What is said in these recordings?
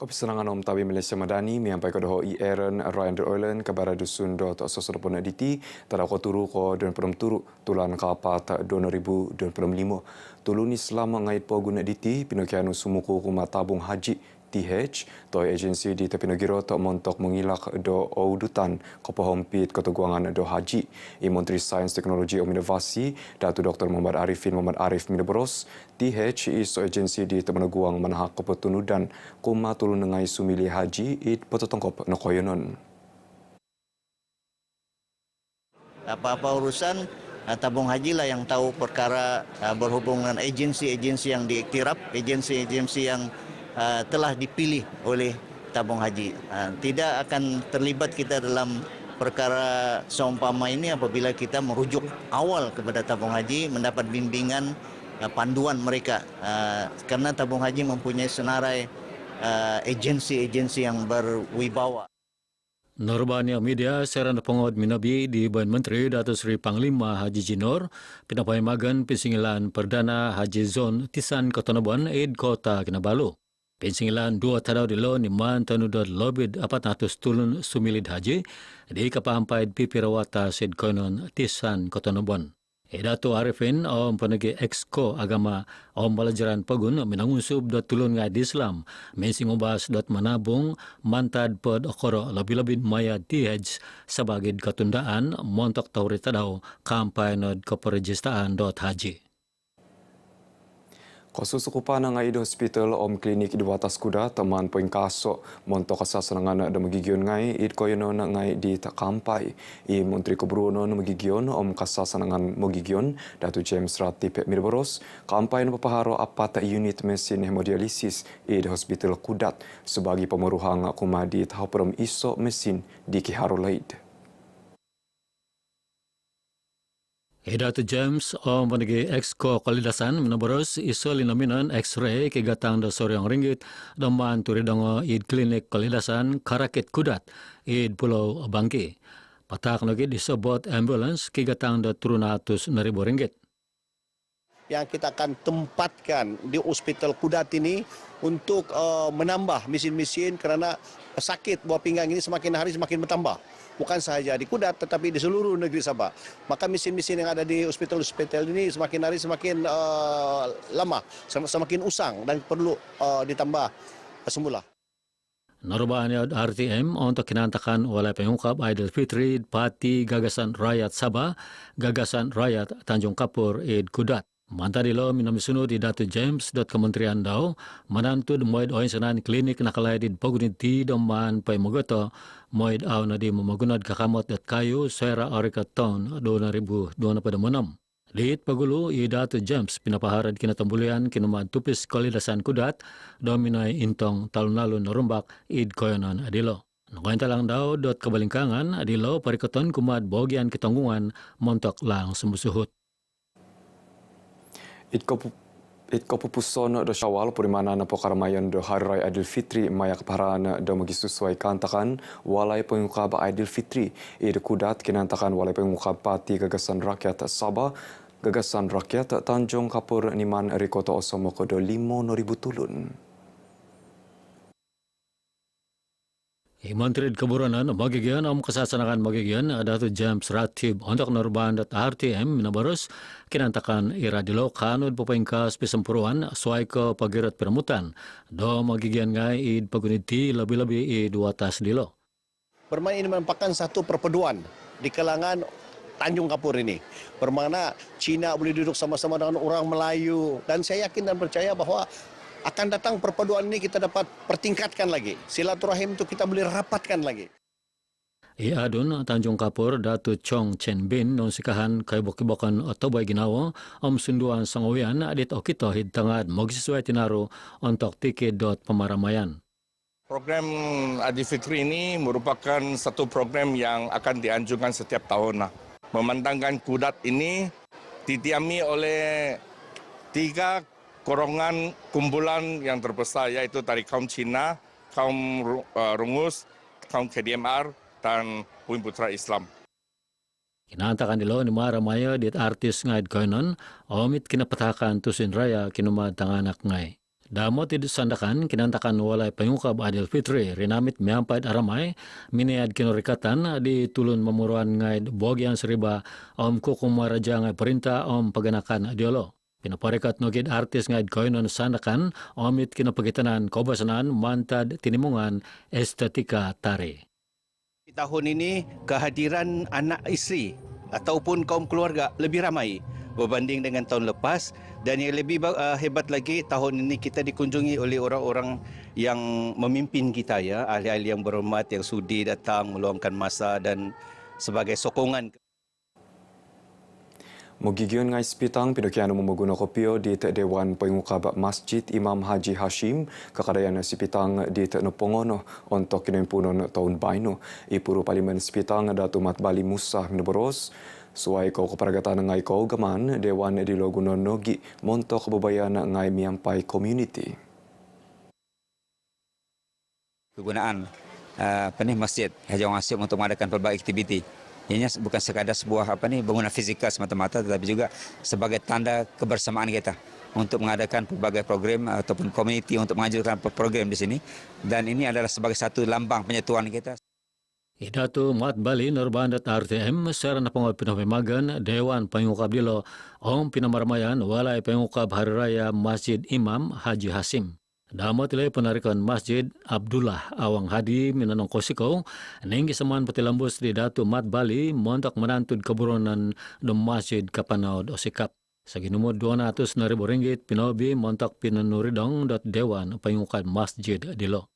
Kepisanangan Om Tawi Malaysia Madani menyampaikan doho Aaron Ryan Oilen kabar dusun do tak sosor pun diti tada ko turu ko dan perum turu tulan kapat 2025 tulun Islam ngait po guna diti pinokianu sumuku kuma tabung haji TH toy agensi di tepi negara tak montok mengilak do audutan kepohompit keteguangan do haji Menteri Sains Teknologi dan Inovasi Datuk Dr. Muhammad Arif Minabros TH iso agensi di temeneguang manahak kepetunudan kuma tulun nengai sumili haji it petotongkop nokoyonon. Apa-apa urusan tabung haji lah yang tahu perkara berhubungan agensi-agensi yang diiktiraf, agensi-agensi yang telah dipilih oleh tabung haji. Tidak akan terlibat kita dalam perkara seumpama ini apabila kita merujuk awal kepada tabung haji mendapat bimbingan panduan mereka. Karena tabung haji mempunyai senarai agensi-agensi yang berwibawa. Norbania media seran pengod minabi di Ban Menteri Datuk Seri Panglima Haji Jinor pinapai magan pensingilan perdana Haji Zon Tisan Kotonoban Aid Kota Kinabalu. Pensingilan dua tadau di lo ni man tanudot lobid 400 tulun sumilid haji di kapahampaid pipirawata Sid Konon Tisan Kotonoban. Dato Arifin om penegi exco agama om pelajaran pegun menangusub dot tulun ngai Islam mensing ubas dot manabung mantad pod okoro lebih-lebih maya TH sebagai ketundaan montok tauri tadau kampanod keperjistaan dot haji. Kasus ukupan ngai di hospital om klinik di atas kuda teman poin kasok montok asas nangan ada magigion ngai it koyono ngai di tak kampai I Menteri Keburuan magigion om kasas nangan magigion Datu James Ratip Mirboros kampai no papaharo apa tak unit mesin hemodialisis di hospital Kudat sebagai pemeruhang kumadi tahaprom iso mesin di Kiharolaid. Dato James om penegi exco kalidasan menaboros iso linominan X-ray kegatang da soryang ringgit daman turidongo id klinik kalidasan Karakit Kudat id Pulau Bangki. Patak nagi disebut ambulance kegatang da Rp300,000. Yang kita akan tempatkan di Hospital Kudat ini untuk menambah mesin-mesin kerana sakit buah pinggang ini semakin hari semakin bertambah. Bukan sahaja di Kudat tetapi di seluruh negeri Sabah. Maka mesin-mesin yang ada di hospital-hospital ini semakin hari semakin lama, semakin usang dan perlu ditambah semula. Norbania RTM untuk kinantakan oleh pengungkap Aidilfitri Parti Gagasan Rakyat Sabah, Gagasan Rakyat Tanjung Kapur Id Kudat. Mantadilo minamisunu di Datu James Kementerian Dau manantud moid oinsanan klinik nakalaidid paguniti doman pay mogoto moid aw na di mamagunad kakamot kayu sera arika taon 2026. Liit pagulu i Datu James pinapaharad kinatambulian kinumad tupis kalidasan Kudat dominay intong talon-alon narumbak id koyonan adilo. Nakwenta lang daw kabalingkangan adilo parikoton kumad bogian kitanggungan montok lang sumusuhut. Itko pupuson do Syawal purimana na pokaramayan do Hari Raya Aidilfitri maya keparana do magisusuai kantakan walai pengungkap Aidilfitri id Kudat kinantakan walai pengungkap Parti Gagasan Rakyat Sabah Gagasan Rakyat Tanjung Kapur Niman Rikota Osomo kodo 5,000 tulun. Menteri Keburuan magigian om kesasanakan magigian Dato James Ratib untuk Norban RTM minabarus kinantakan iradilo kanud popengkas pisempuruan suai ke pagirat permutan do magigian ngai id paguniti lebih-lebih id watas dilo. Bermain ini merupakan satu perpaduan di kalangan Tanjung Kapur ini. Bermakna Cina boleh duduk sama-sama dengan orang Melayu dan saya yakin dan percaya bahwa akan datang perpaduan ini kita dapat pertingkatkan lagi. Silaturahim itu kita boleh rapatkan lagi. Adun Tanjung Kapur Datu Chong Chen Bin non sikahan kay bokibokan otobay ginawa om sunduan sangawian adit okito hidtangad magsesuai tinaro untuk tiket dot pemaramayan. Program Aidilfitri ini merupakan satu program yang akan dianjurkan setiap tahun. Memandangkan Kudat ini ditiami oleh 3 korongan kumpulan yang terbesar yaitu dari kaum Cina, kaum Rungus, kaum KDMR, dan Bumi Putra Islam. Kinantakan dilo ni maramaya dit artis ngaid koinon omit kinapatakan tusin raya kinumad tanganak ngay. Damo tidak sandakan kinantakan walay pengukab Adil Fitri rinamit miampait aramai miniad kinorikatan di tulun memuruan ngai bogian seriba om kukumaraja ngai perintah om paganakan diolo. Pinaparekat nogid artis ngai koinon sandakan omit kinapagitanan kobasanan mantad tinimungan estetika tari. Tahun ini kehadiran anak isteri ataupun kaum keluarga lebih ramai berbanding dengan tahun lepas, dan yang lebih hebat lagi tahun ini kita dikunjungi oleh orang-orang yang memimpin kita, ya, ahli-ahli yang berhormat yang sudi datang meluangkan masa dan sebagai sokongan. Mogigion ngai sepitang pinokiano memeguna kopio di Dewan Pengukab Masjid Imam Haji Hashim kekadaian sepitang di Nopongono untuk kinempunon tahun baino ipuru Parlimen sepitang Datu Mat Bali Musa Mineboros suai kau keperagatan ngai kau gaman Dewan di Loguno Nogi montok bebayan ngai miampai community. Kegunaan masjid Haji Hashim untuk mengadakan pelbagai aktiviti. Ini bukan sekadar sebuah bangunan fizikal semata-mata, tetapi juga sebagai tanda kebersamaan kita untuk mengadakan pelbagai program ataupun komuniti untuk mengajukan program di sini, dan ini adalah sebagai satu lambang penyatuan kita. Idatu Mat Bali Nurbandat RTM serana pengol pinapemagan Dewan Pengukab Dilo Om Pinamarmayan walay Pengukab Hari Raya Masjid Imam Haji Hashim. Damo tilai penarikan Masjid Abdullah Awang Hadi Minanong Kosiko nenggi saman petilambus di Datu Mat Bali montok menantud keburonan di Masjid Kapanaud Osikap. Sagi nomor 200.000 ringgit pinobi montok pinanuridong Dewan Pengukab Masjid Dilo.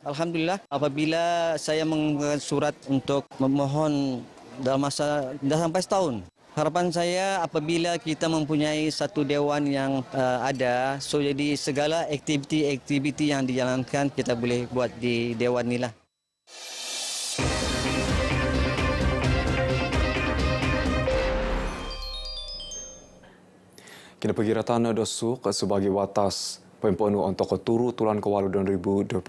Alhamdulillah, apabila saya mengirimkan surat untuk memohon dalam masa dah sampai setahun. Harapan saya apabila kita mempunyai satu dewan yang ada, so jadi segala aktiviti yang dijalankan kita boleh buat di dewan inilah. Kini pegiratan dosuk sebagai watas pemponu untuk turu tulan kewalu 2024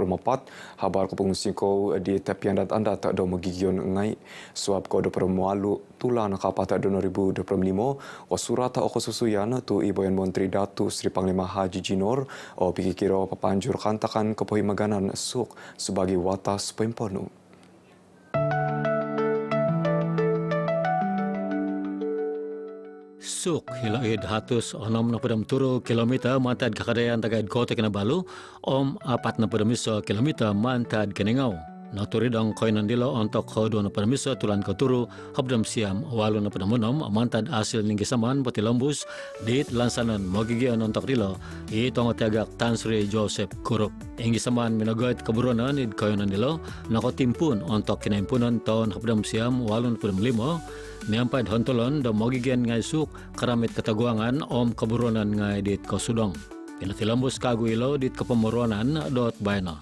habar kepengungsi ko di tepian dat anda tak ada magigion ngai suap ko 20 tulan kapat 2025 o surat o kesusuyan tu iboyan Menteri Datu Sri Panglima Haji Jinor o pikikiro papanjur kantakan kepohimaganan suk sebagai watas pemponu. Suk hilaid hatus onom na padam turu kilometer mantad kakadayan tagad kota Kinabalu om 4 kilometer mantad Keningau. Naturidang koinan dilo untuk kodo na padamiso tulan koturu habdam siam walo na padamunom mantad asil ning gisaman pati lambus dit lansanan magigian untuk dilo itong tagak Tan Sri Joseph Kurup. Ing gisaman minagoit kaburonan id koinan dilo nakotimpun untuk kinaimpunan tahun habdam siam walo na padam limo miampad hontolon da magigian ngay suk karamit kataguangan om kaburonan ngay dit kosudong. Pinatilambus kaguilo dit kapamuronan dot bayna.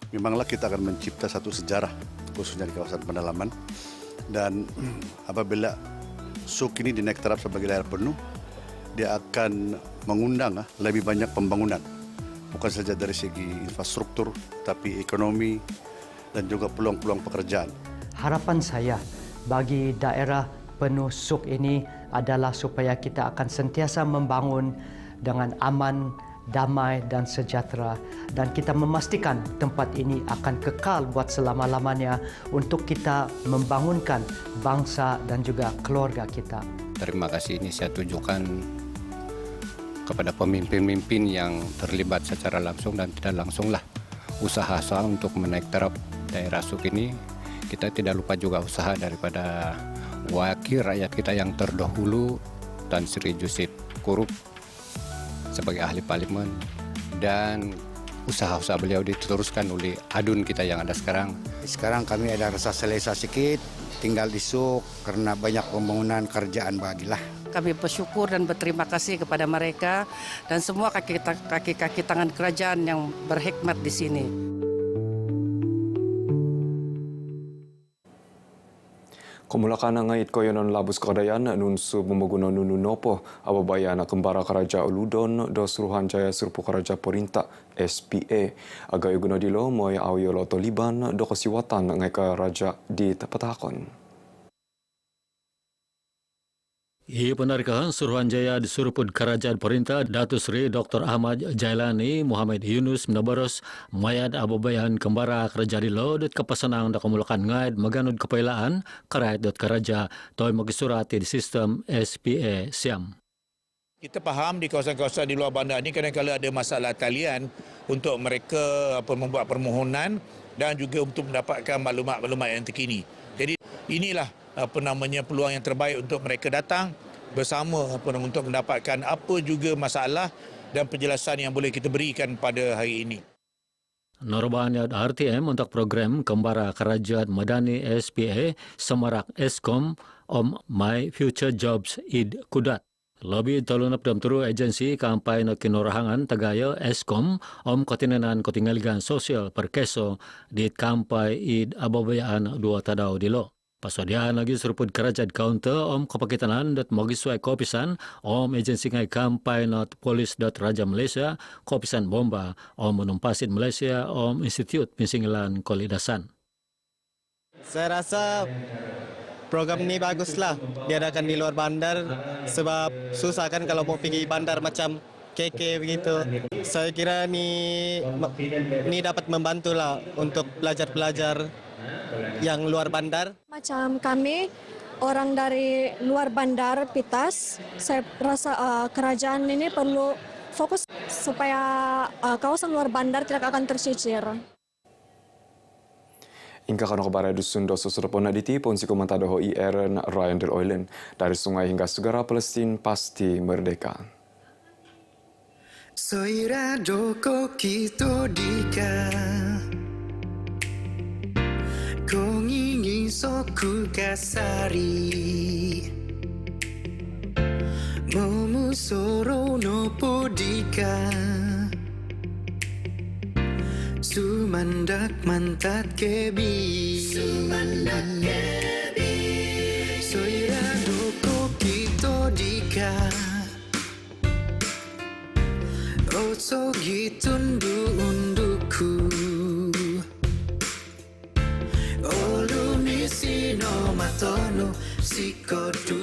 Memanglah kita akan mencipta satu sejarah khususnya di kawasan pendalaman, dan apabila SUK ini dinaik terap sebagai daerah penuh, dia akan mengundang lebih banyak pembangunan, bukan saja dari segi infrastruktur tapi ekonomi dan juga peluang-peluang pekerjaan. Harapan saya bagi daerah penuh SUK ini adalah supaya kita akan sentiasa membangun dengan aman, damai dan sejahtera, dan kita memastikan tempat ini akan kekal buat selama-lamanya untuk kita membangunkan bangsa dan juga keluarga kita. Terima kasih ini saya tunjukkan kepada pemimpin-pemimpin yang terlibat secara langsung dan tidak langsunglah usaha untuk menaik taraf daerah SUK ini. Kita tidak lupa juga usaha daripada wakil rakyat kita yang terdahulu, Tan Sri Joseph Kurup sebagai ahli parlimen, dan usaha-usaha beliau diteruskan oleh adun kita yang ada sekarang. Sekarang kami ada rasa selesa sedikit, tinggal di SUK karena banyak pembangunan kerjaan bagilah. Kami bersyukur dan berterima kasih kepada mereka dan semua kaki-kaki tangan kerajaan yang berhikmat di sini. Kumulakan ngait koyonon labus kadayan nunsu memeguna nunu nopo ababaya anak kembara karaja Uludon do Suruhanjaya Surpu Karaja Porinta SPA agak guna dilo moy awyo loto Liban do kesiwatan ngai karaja di Tapatakon. Ia penarikan Suruhanjaya di Suruput Kerajaan Perintah Datuk Seri Dr. Ahmad Jailani Muhammad Yunus menabaros mayat ababayan kembara kerja di lo dut kepesanang dak kemulakan ngaid maganud kepailaan karait dut keraja toy magisurat di sistem SPA Siam. Kita faham di kawasan-kawasan di luar bandar ini kadang-kadang ada masalah talian untuk mereka membuat permohonan dan juga untuk mendapatkan maklumat-maklumat yang terkini. Jadi inilah peluang yang terbaik untuk mereka datang bersama untuk mendapatkan apa juga masalah dan penjelasan yang boleh kita berikan pada hari ini. Norbannya RTM untuk program Kembara Kerajaan Madani SPA Semarak Eskom Om My Future Jobs Id Kudat. Lebih talunap dalam turu agensi kampai na kinurahangan tagaya Eskom Om Kotinenan Kotingaligan Sosial Perkeso di kampai Id Ababayaan 2 Tadau Dilo. Paswadian lagi seruput kerajaan kaunter Om Kapakitanan dat magiswai kopisan Om agensi ngai kampai not polis dat Raja Malaysia kopisan bomba Om menumpasit Malaysia Om Institut Pensingilan Kolidasan. Saya rasa program ini baguslah diadakan di luar bandar sebab susah kan kalau mau pergi bandar macam KK begitu. Saya kira ni dapat membantulah untuk pelajar-pelajar yang luar bandar. Macam kami orang dari luar bandar Pitas, saya rasa kerajaan ini perlu fokus supaya kawasan luar bandar tidak akan tersisir. Ingka kano kabar dusun doso serpona diti ponsi komentar doho IRN Ryan del Oilen dari sungai hingga segara Palestin pasti merdeka. Soira doko kito dika kongingi soku kasari momu soro no podika sumandak mantat kebi soira doko kito dika oso gitundu unduku Olu misi no matono sikodu